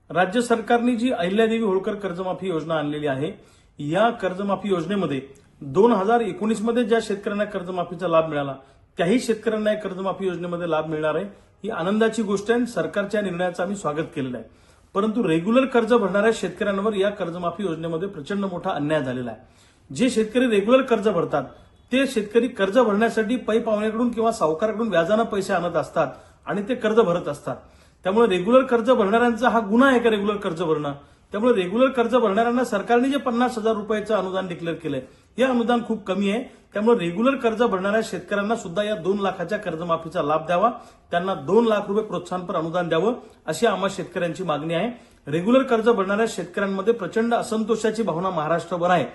राज्य सरकारने जी अहिल्यादेवी होळकर कर्जमाफी योजना आणलेली आहे, या कर्जमाफी योजनेमध्ये 2019 मध्ये ज्या शेतकऱ्यांना कर्जमाफीचा लाभ मिळाला त्याही शेतकऱ्यांना या कर्जमाफी योजनेमध्ये लाभ मिळणार आहे। ही आनंदाची गोष्ट आहे। सरकारच्या निर्णयाचं आम्ही स्वागत केलेलं आहे। परंतु रेग्युलर कर्ज भरणाऱ्या शेतकऱ्यांवर या कर्जमाफी योजनेमध्ये प्रचंड मोठा अन्याय झालेला आहे। जे शेतकरी रेग्युलर कर्ज भरतात ते शेतकरी कर्ज भरण्यासाठी पै पाहुण्याकडून किंवा सावकाराकडून व्याजाने पैसे आणत असतात आणि ते कर्ज भरत असतात। त्यामुळे रेग्युलर कर्ज भरणाऱ्यांचा हा गुन्हा आहे का रेग्युलर कर्ज भरणं। त्यामुळे रेग्युलर कर्ज भरणाऱ्यांना सरकारने जे 50,000 रुपयाचं अनुदान डिक्लेअर केलंय हे अनुदान खूप कमी आहे। त्यामुळे रेग्युलर कर्ज भरणाऱ्या शेतकऱ्यांना सुद्धा या 2 लाखाच्या कर्जमाफीचा लाभ द्यावा, त्यांना 2 लाख रुपये प्रोत्साहनपर अनुदान द्यावं अशी आम्हा शेतकऱ्यांची मागणी आहे। रेग्युलर कर्ज भरणाऱ्या शेतकऱ्यांमध्ये प्रचंड असंतोषाची भावना महाराष्ट्रभर आहे।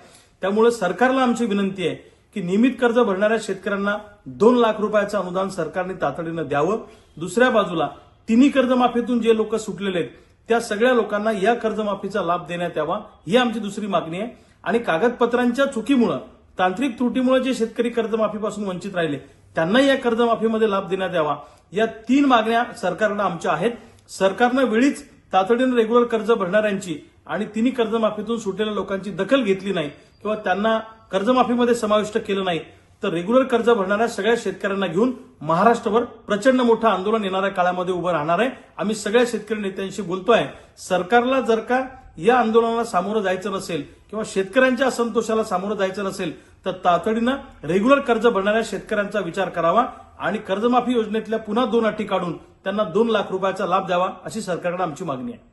त्यामुळे सरकारला आमची विनंती आहे की नियमित कर्ज भरणाऱ्या शेतकऱ्यांना 2 लाख रुपयाचं अनुदान सरकारने तातडीनं द्यावं। दुसऱ्या बाजूला तिन्ही कर्जमाफीतून जे लोक सुटलेले आहेत त्या सगळ्या लोकांना या कर्जमाफीचा लाभ देण्यात यावा ही आमची दुसरी मागणी आहे। आणि कागदपत्रांच्या चुकीमुळे, तांत्रिक त्रुटीमुळे जे शेतकरी कर्जमाफीपासून वंचित राहिले त्यांनाही या कर्जमाफीमध्ये लाभ देण्यात यावा। या 3 मागण्या सरकारला आमच्या आहेत। सरकारनं वेळीच तातडीनं रेग्युलर कर्ज भरणाऱ्यांची आणि तिन्ही कर्जमाफीतून सुटलेल्या लोकांची दखल घेतली नाही किंवा त्यांना कर्जमाफीमध्ये समाविष्ट केलं नाही तर रेग्युलर कर्ज भरणाऱ्या सगळ्या शेतकऱ्यांना घेऊन महाराष्ट्रभर प्रचंड मोठं आंदोलन येणाऱ्या काळामध्ये उभं राहणार आहे। आम्ही सगळ्या शेतकरी नेत्यांशी बोलतोय। सरकारला जर का या आंदोलनाला सामोरं जायचं नसेल किंवा शेतकऱ्यांच्या असंतोषाला सामोरं जायचं नसेल तर तातडीनं रेग्युलर कर्ज भरणाऱ्या शेतकऱ्यांचा विचार करावा आणि कर्जमाफी योजनेतल्या पुन्हा 2 अटी काढून त्यांना 2 लाख रुपयाचा लाभ द्यावा अशी सरकारकडे आमची मागणी आहे।